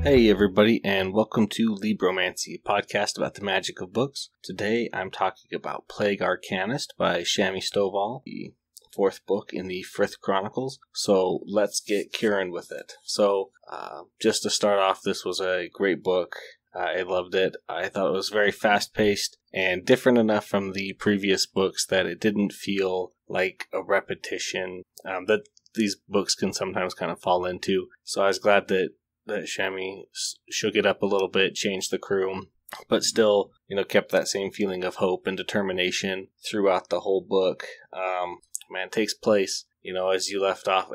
Hey everybody, and welcome to Libromancy, a podcast about the magic of books. Today I'm talking about Plague Arcanist by Shami Stovall, the fourth book in the Frith Chronicles. So let's get curing with it. So just to start off, this was a great book. I loved it. I thought it was very fast-paced and different enough from the previous books that it didn't feel like a repetition that these books can sometimes kind of fall into. So I was glad that Shami shook it up a little bit, changed the crew, but still, kept that same feeling of hope and determination throughout the whole book. It takes place, as we left off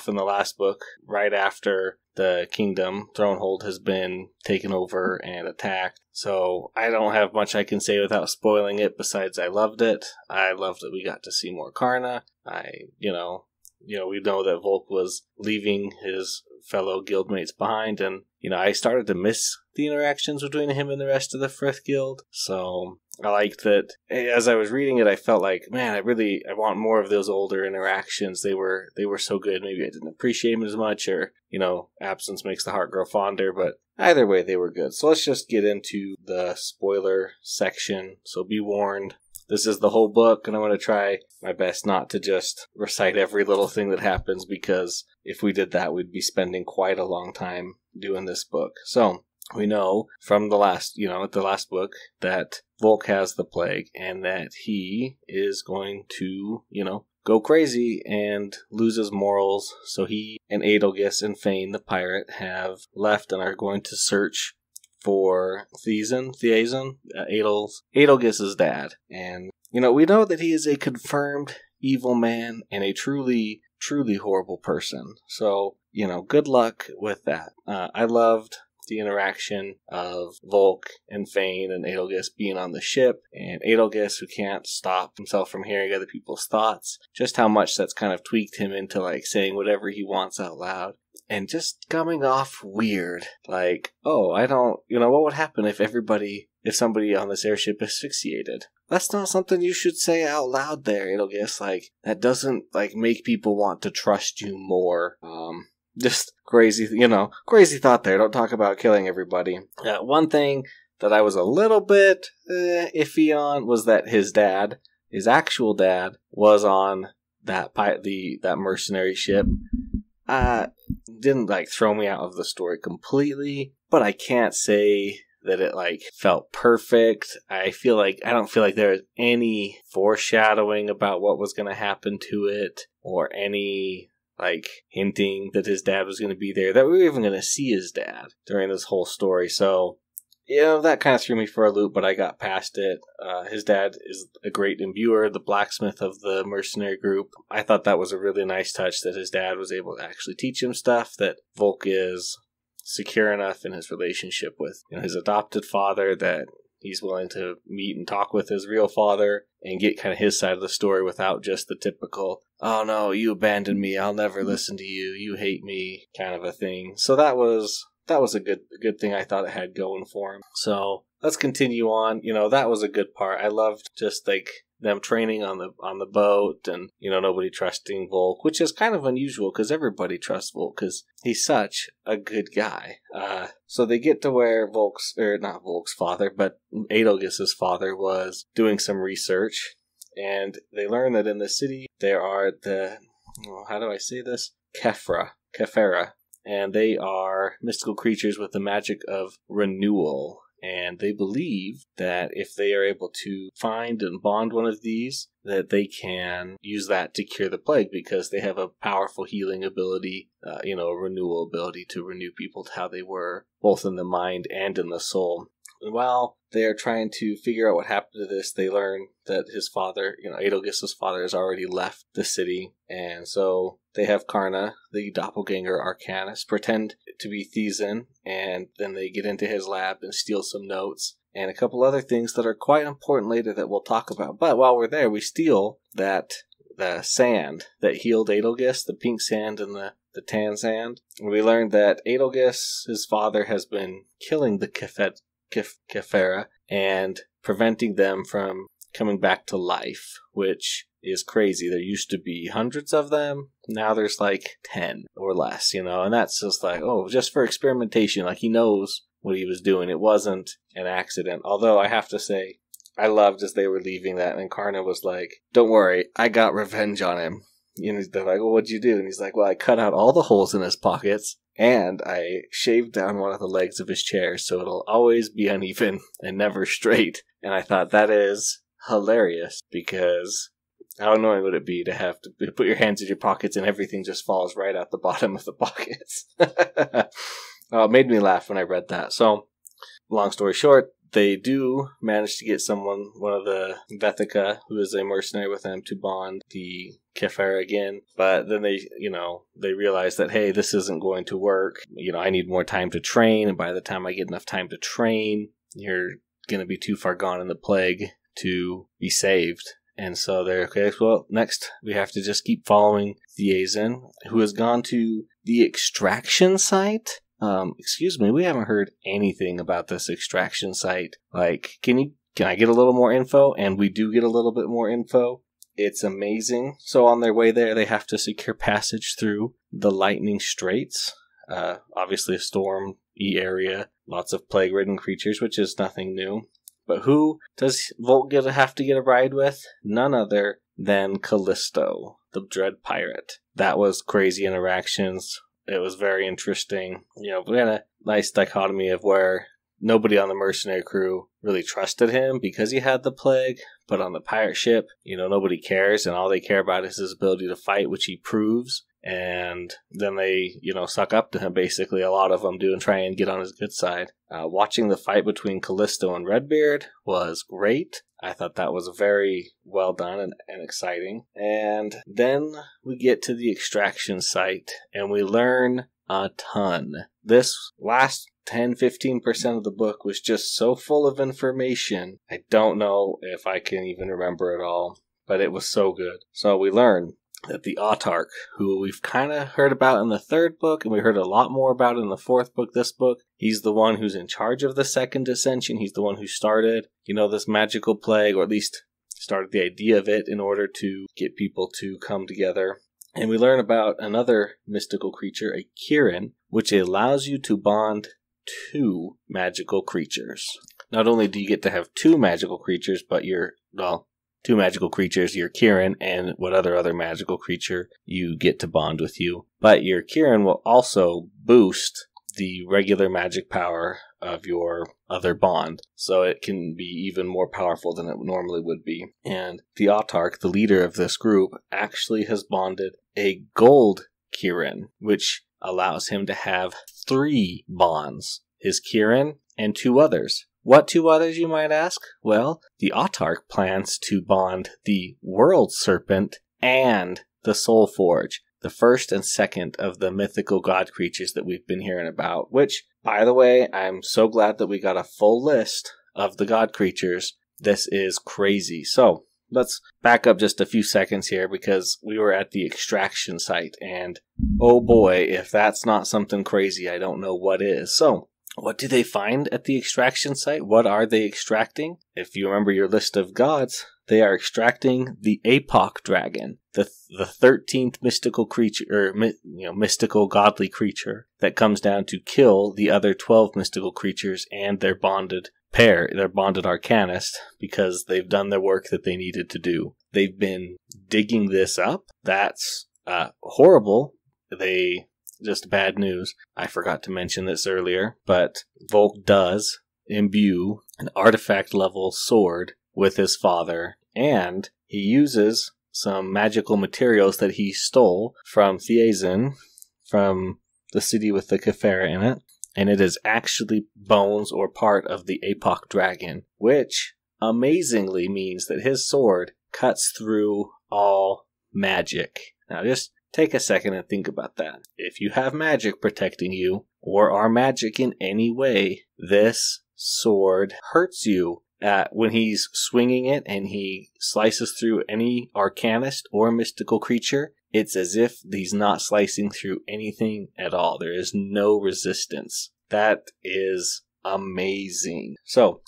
in the last book, right after the kingdom, Thronehold, has been taken over and attacked. So I don't have much I can say without spoiling it, besides I loved it. I loved that we got to see more Karna. We know that Volk was leaving his fellow guildmates behind, and I started to miss the interactions between him and the rest of the Frith Guild. So I liked that. As I was reading it, I felt like, man, I want more of those older interactions. They were so good. Maybe I didn't appreciate them as much, or absence makes the heart grow fonder. But either way, they were good. So let's just get into the spoiler section. So be warned. This is the whole book, and I'm going to try my best not to just recite every little thing that happens, because if we did that, we'd be spending quite a long time doing this book. So, we know from the last book, that Volk has the plague, and that he is going to, go crazy and lose his morals. So he and Adelgis and Fane, the pirate, have left and are going to search for Adelgis' dad. And, we know that he is a confirmed evil man and a truly, truly horrible person. So, good luck with that. I loved the interaction of Volk and Fane and Adelgis being on the ship, and Adelgis, who can't stop himself from hearing other people's thoughts, just how much that's kind of tweaked him into saying whatever he wants out loud. And just coming off weird. What would happen if somebody on this airship asphyxiated? That's not something you should say out loud there, Adelgis. That doesn't, make people want to trust you more. Just crazy, crazy thought there. Don't talk about killing everybody. One thing that I was a little bit iffy on was that his actual dad, was on that mercenary ship. Didn't throw me out of the story completely, but I can't say that it felt perfect. I don't feel like there was any foreshadowing about what was going to happen to it, or any hinting that his dad was going to be there, that we were even going to see his dad during this whole story. So that kind of threw me for a loop, but I got past it. His dad is a great imbuer, the blacksmith of the mercenary group. I thought that was a really nice touch, that his dad was able to actually teach him stuff, that Volk is secure enough in his relationship with his adopted father that he's willing to meet and talk with his real father and get kind of his side of the story without just the typical, oh no, you abandoned me, I'll never listen to you, you hate me kind of a thing. So that was a good thing I thought it had going for him. So let's continue on. That was a good part. I loved just them training on the boat, and nobody trusting Volk, which is kind of unusual because everybody trusts Volk because he's such a good guy. So they get to where not Volk's father, but Adelgis' father was doing some research, and they learn that in the city there are how do I say this? Kefera. And they are mystical creatures with the magic of renewal. And they believe that if they are able to find and bond one of these, that they can use that to cure the plague, because they have a powerful healing ability, a renewal ability to renew people to how they were, both in the mind and in the soul. And while they are trying to figure out what happened to this, they learn that his father, Adelgis' father, has already left the city. And so they have Karna, the doppelganger Arcanist, pretend to be Thiessen, and then they get into his lab and steal some notes and a couple other things that are quite important later that we'll talk about. But while we're there, we steal the sand that healed Adelgis, the pink sand and the tan sand. And we learned that Adelgis, his father, has been killing the Kefera and preventing them from coming back to life, which is crazy. There used to be hundreds of them. Now there's like 10 or less, and that's just like, just for experimentation. Like, he knows what he was doing. It wasn't an accident. Although I have to say, I loved as they were leaving that, and Karna was like, don't worry, I got revenge on him. They're like, well, what'd you do? And he's like, well, I cut out all the holes in his pockets, and I shaved down one of the legs of his chair, so it'll always be uneven and never straight. And I thought, that is hilarious, because how annoying would it be to have to put your hands in your pockets and everything just falls right out the bottom of the pockets? It made me laugh when I read that. So, long story short, they do manage to get one of the Vethica, who is a mercenary with them, to bond the Kefera again. But then they realize that, hey, this isn't going to work. I need more time to train. And by the time I get enough time to train, you're going to be too far gone in the plague to be saved. And so they're, okay, well, next we have to just keep following Thiazen, who has gone to the extraction site. Excuse me, we haven't heard anything about this extraction site. Like, can I get a little more info? And we do get a little bit more info. It's amazing. So on their way there, they have to secure passage through the Lightning Straits. Obviously a storm-y area, lots of plague-ridden creatures, which is nothing new. But who does Volk have to get a ride with? None other than Callisto, the Dread Pirate. That was crazy interactions. It was very interesting. We had a nice dichotomy of where nobody on the mercenary crew really trusted him because he had the plague, but on the pirate ship, nobody cares, and all they care about is his ability to fight, which he proves. And then they, suck up to him, basically, a lot of them do, and try and get on his good side. Watching the fight between Callisto and Redbeard was great. I thought that was very well done and exciting. And then we get to the extraction site, and we learn a ton. This last 10-15% of the book was just so full of information. I don't know if I can even remember it all, but it was so good. So we learn that the Autarch, who we've kind of heard about in the third book, and we heard a lot more about in the fourth book, this book, he's the one who's in charge of the second ascension. He's the one who started, this magical plague, or at least started the idea of it in order to get people to come together. And we learn about another mystical creature, a Kirin, which allows you to bond two magical creatures. Not only do you get to have two magical creatures, but two magical creatures, your Kirin, and what other magical creature you get to bond with you. But your Kirin will also boost the regular magic power of your other bond, so it can be even more powerful than it normally would be. And the Autarch, the leader of this group, actually has bonded a gold Kirin, which allows him to have 3 bonds. His Kirin and 2 others. What 2 others, you might ask? Well, the Autarch plans to bond the World Serpent and the Soul Forge, the first and second of the mythical god creatures that we've been hearing about, which, by the way, I'm so glad that we got a full list of the god creatures. This is crazy. So, let's back up just a few seconds here, because we were at the extraction site, and oh boy, if that's not something crazy, I don't know what is. So, what do they find at the extraction site? What are they extracting? If you remember your list of gods, they are extracting the Apoc dragon, the 13th mystical creature, or mystical godly creature that comes down to kill the other 12 mystical creatures and their bonded pair, their bonded Arcanist, because they've done their work that they needed to do. They've been digging this up. That's horrible. Just bad news. I forgot to mention this earlier, but Volk does imbue an artifact level sword with his father, and he uses some magical materials that he stole from Thiazen, from the city with the Kefera in it, and it is actually bones or part of the Apoc dragon, which amazingly means that his sword cuts through all magic. Now just take a second and think about that. If you have magic protecting you, or are magic in any way, this sword hurts you. When he's swinging it and he slices through any Arcanist or mystical creature, it's as if he's not slicing through anything at all. There is no resistance. That is amazing. So,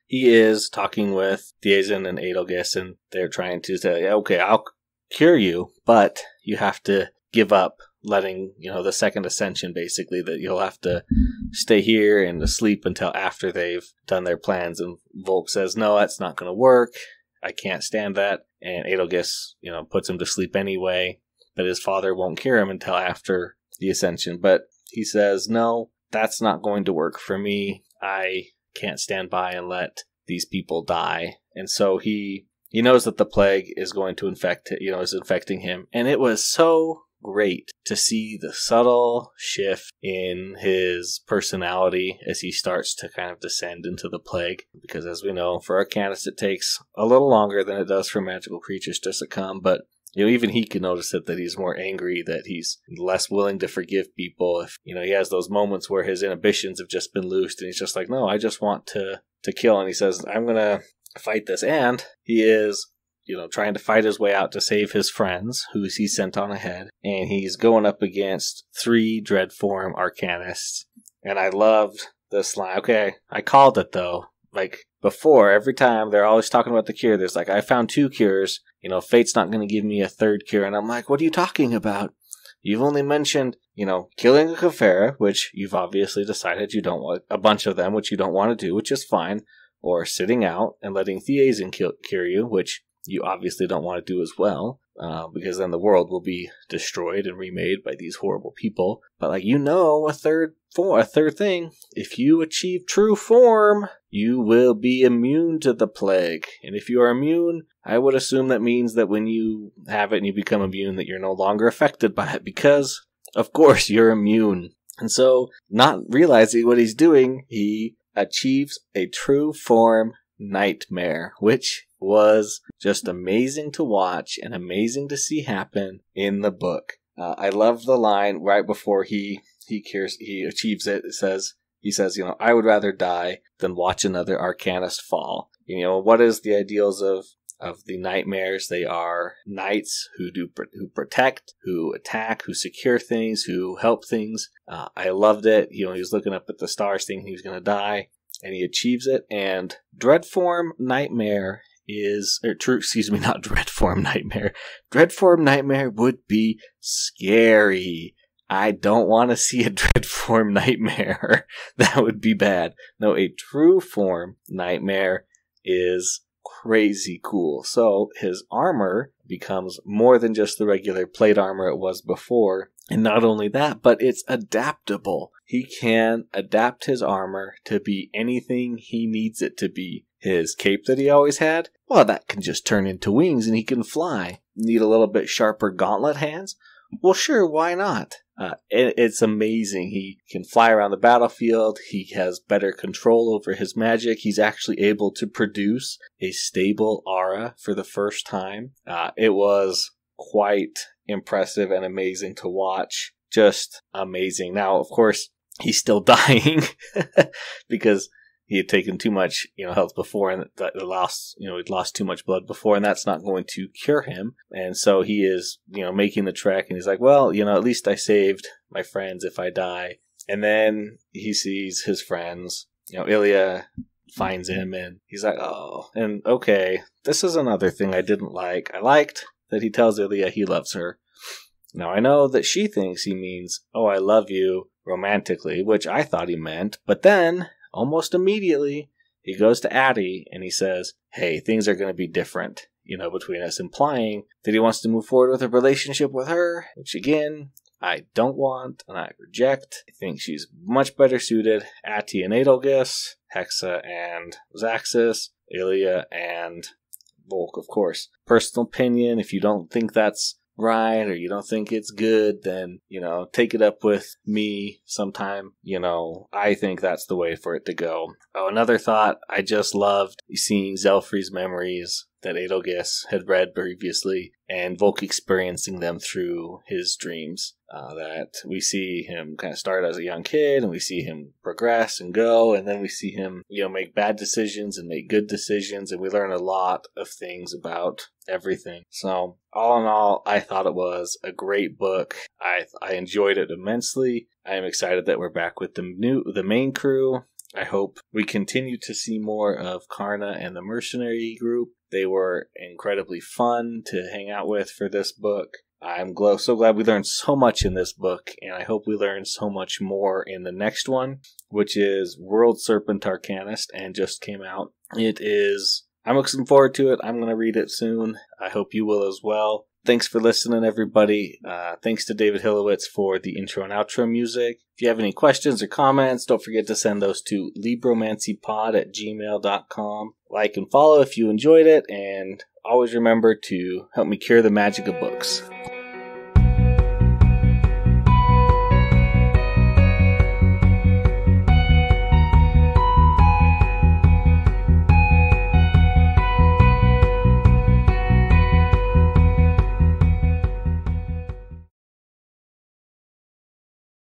he is talking with Thiazen and Adelgis, and they're trying to say, okay, I'll cure you, but you have to give up letting, the second ascension, basically, that you'll have to stay here and sleep until after they've done their plans. And Volk says, no, that's not going to work. I can't stand that. And Adelgis, puts him to sleep anyway, but his father won't cure him until after the ascension. But he says, no, that's not going to work for me. I can't stand by and let these people die. And so he knows that the plague is going to is infecting him. And it was so great to see the subtle shift in his personality as he starts to kind of descend into the plague. Because as we know, for Arcanist, it takes a little longer than it does for magical creatures to succumb. But even he can notice it, that he's more angry, that he's less willing to forgive people. If, he has those moments where his inhibitions have just been loosed and he's just like, no, I just want to kill. And he says, I'm going to fight this. And he is, trying to fight his way out to save his friends, who he sent on ahead. And he's going up against 3 Dreadform Arcanists. And I loved this line. Okay, I called it though. Like before, every time they're always talking about the cure, there's like, I found 2 cures. Fate's not going to give me a 3rd cure. And I'm like, what are you talking about? You've only mentioned, killing a Kefera, which you've obviously decided you don't want, a bunch of them, which you don't want to do, which is fine. Or sitting out and letting Thiazen cure you, which you obviously don't want to do as well, because then the world will be destroyed and remade by these horrible people. But a third thing, if you achieve true form, you will be immune to the plague. And if you are immune, I would assume that means that when you have it and you become immune, that you're no longer affected by it, because of course you're immune. And so, not realizing what he's doing, he achieves a true form nightmare, which was just amazing to watch and amazing to see happen in the book. I love the line right before he achieves it. He says, I would rather die than watch another Arcanist fall. What is the ideals of the nightmares? They are knights who protect, who attack, who secure things, who help things. I loved it. He was looking up at the stars thinking he was going to die, and he achieves it. And Dreadform Nightmare not Dreadform Nightmare. Dreadform Nightmare would be scary. I don't want to see a Dreadform Nightmare. That would be bad. No, a true form Nightmare is crazy cool. So his armor becomes more than just the regular plate armor it was before. And not only that, but it's adaptable. He can adapt his armor to be anything he needs it to be. His cape that he always had, well, that can just turn into wings and he can fly. Need a little bit sharper gauntlet hands? Well, sure, why not? It's amazing. He can fly around the battlefield. He has better control over his magic. He's actually able to produce a stable aura for the first time. It was quite impressive and amazing to watch. Just amazing. Now, of course, he's still dying because he had taken too much, health before, and he'd lost too much blood before, and that's not going to cure him. And so he is, making the trek, and he's like, well, at least I saved my friends if I die. And then he sees his friends, Ilya finds him, and he's like, oh, and okay, this is another thing I didn't like. I liked that he tells Ilya he loves her. Now, I know that she thinks he means, oh, I love you romantically, which I thought he meant, but then almost immediately, he goes to Addie and he says, hey, things are going to be different, between us, implying that he wants to move forward with a relationship with her, which again, I don't want and I reject. I think she's much better suited. Ati and Adelgis, Hexa and Zaxxas, Ilya and Volk, of course. Personal opinion, if you don't think that's right or you don't think it's good, then take it up with me sometime. I think that's the way for it to go. Oh, another thought, I just loved seeing Zelfri's memories that Adelgis had read previously and Volk experiencing them through his dreams. That we see him kind of start as a young kid and we see him progress and go, and then we see him make bad decisions and make good decisions, and we learn a lot of things about everything. So all in all, I thought it was a great book. I enjoyed it immensely. I am excited that we're back with the main crew. I hope we continue to see more of Karna and the mercenary group. They were incredibly fun to hang out with for this book. I'm so glad we learned so much in this book, and I hope we learn so much more in the next one, which is World Serpent Arcanist, and just came out. I'm looking forward to it. I'm going to read it soon. I hope you will as well. Thanks for listening, everybody. Thanks to David Hilowitz for the intro and outro music. If you have any questions or comments, don't forget to send those to libromancypod@gmail.com. Like and follow if you enjoyed it, and always remember to help me cure the magic of books.